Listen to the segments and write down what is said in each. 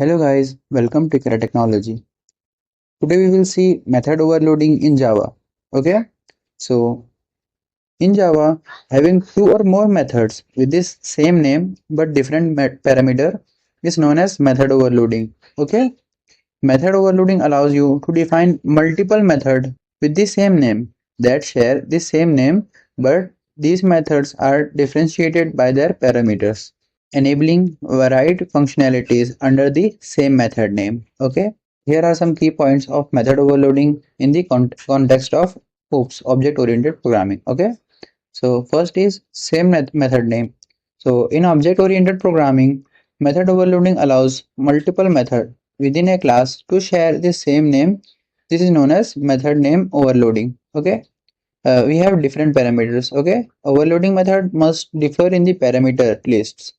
Hello guys, welcome to Kira Technology. Today we will see method overloading in Java. Okay, so in Java, having two or more methods with this same name but different parameter is known as method overloading. Okay, method overloading allows you to define multiple methods with the same name that share the same name, but these methods are differentiated by their parameters, enabling varied functionalities under the same method name. Okay, here are some key points of method overloading in the context of OOPS, object oriented programming. Okay, so first is same method name. So in object oriented programming, method overloading allows multiple methods within a class to share the same name. This is known as method name overloading. Okay, we have different parameters. Okay, overloading method must differ in the parameter lists.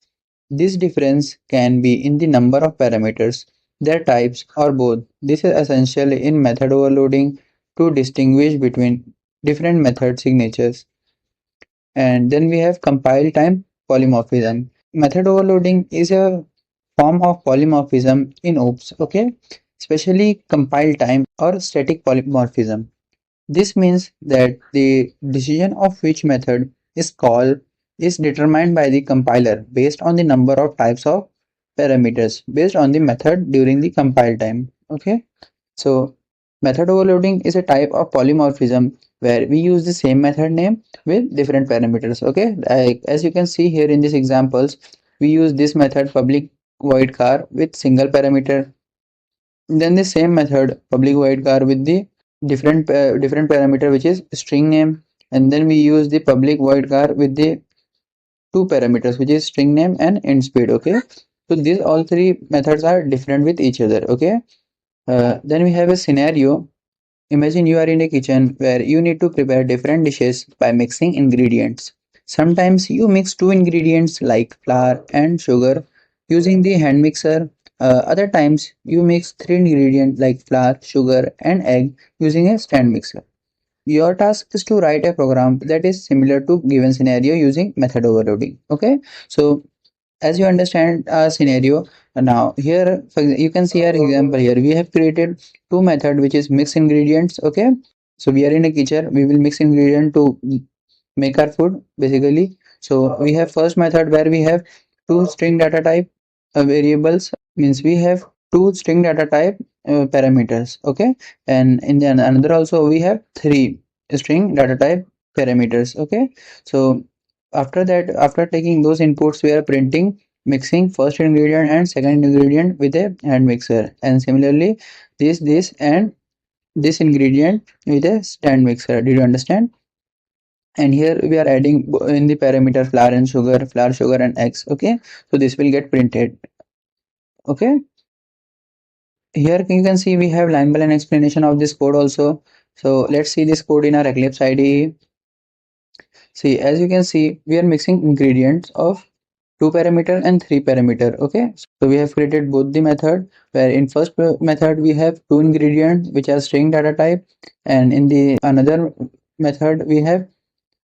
This difference can be in the number of parameters, their types, or both. This is essential in method overloading to distinguish between different method signatures. And then we have compile time polymorphism. Method overloading is a form of polymorphism in OOPS, okay? Especially compile time or static polymorphism. This means that the decision of which method is called is determined by the compiler based on the number of types of parameters based on the method during the compile time. Okay, so method overloading is a type of polymorphism where we use the same method name with different parameters. Okay, like as you can see here in these examples, we use this method public void car with single parameter, then the same method public void car with the different parameter which is string name, and then we use the public void car with the two parameters which is string name and end speed. Okay, so these all three methods are different with each other. Okay, then we have a scenario. Imagine you are in a kitchen where you need to prepare different dishes by mixing ingredients. Sometimes you mix two ingredients like flour and sugar using the hand mixer. Other times you mix three ingredients like flour, sugar, and egg using a stand mixer. Your task is to write a program that is similar to given scenario using method overloading. Okay, so as you understand a scenario now here, you can see our example here. We have created two method which is mix ingredients. Okay, so we are in a kitchen, we will mix ingredient to make our food basically. So we have first method where we have two string data type variables, means we have two string data type parameters. Okay, and in the another also we have three string data type parameters. Okay, so after that, after taking those inputs, we are printing mixing first ingredient and second ingredient with a hand mixer, and similarly this and this ingredient with a stand mixer. Did you understand? And here we are adding in the parameter flour, sugar, and eggs. Okay, so this will get printed. Okay, here you can see we have line by line explanation of this code also. So let's see this code in our Eclipse IDE. See, as you can see, we are mixing ingredients of two parameter and three parameter. Okay, so we have created both the method where in first method we have two ingredients which are string data type, and in the another method we have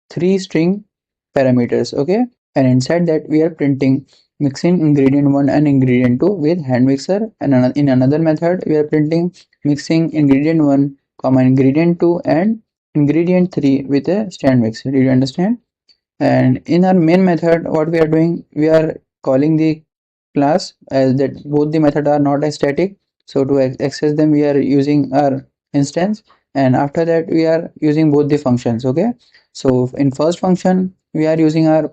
three string parameters. Okay, and inside that we are printing mixing ingredient 1 and ingredient 2 with hand mixer, and in another method we are printing mixing ingredient 1 comma ingredient 2 and ingredient 3 with a stand mixer. Did you understand? And in our main method what we are doing, we are calling the class as that both the method are not static, so to access them we are using our instance, and after that we are using both the functions. Okay, so in first function we are using our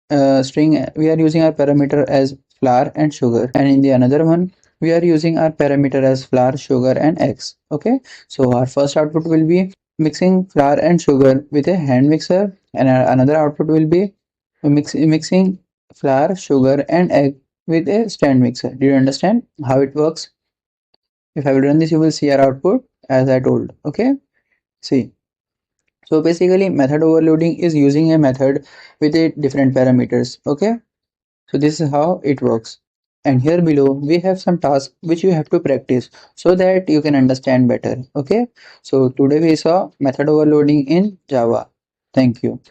we are using our parameter as flour and sugar, and in the another one we are using our parameter as flour, sugar, and eggs. Okay, so our first output will be mixing flour and sugar with a hand mixer, and another output will be mixing flour, sugar, and egg with a stand mixer. Do you understand how it works? If I will run this, you will see our output as I told. Okay, see, so basically method overloading is using a method with a different parameters. Okay, so this is how it works. And here below we have some tasks which you have to practice so that you can understand better. Okay, so today we saw method overloading in Java. Thank you.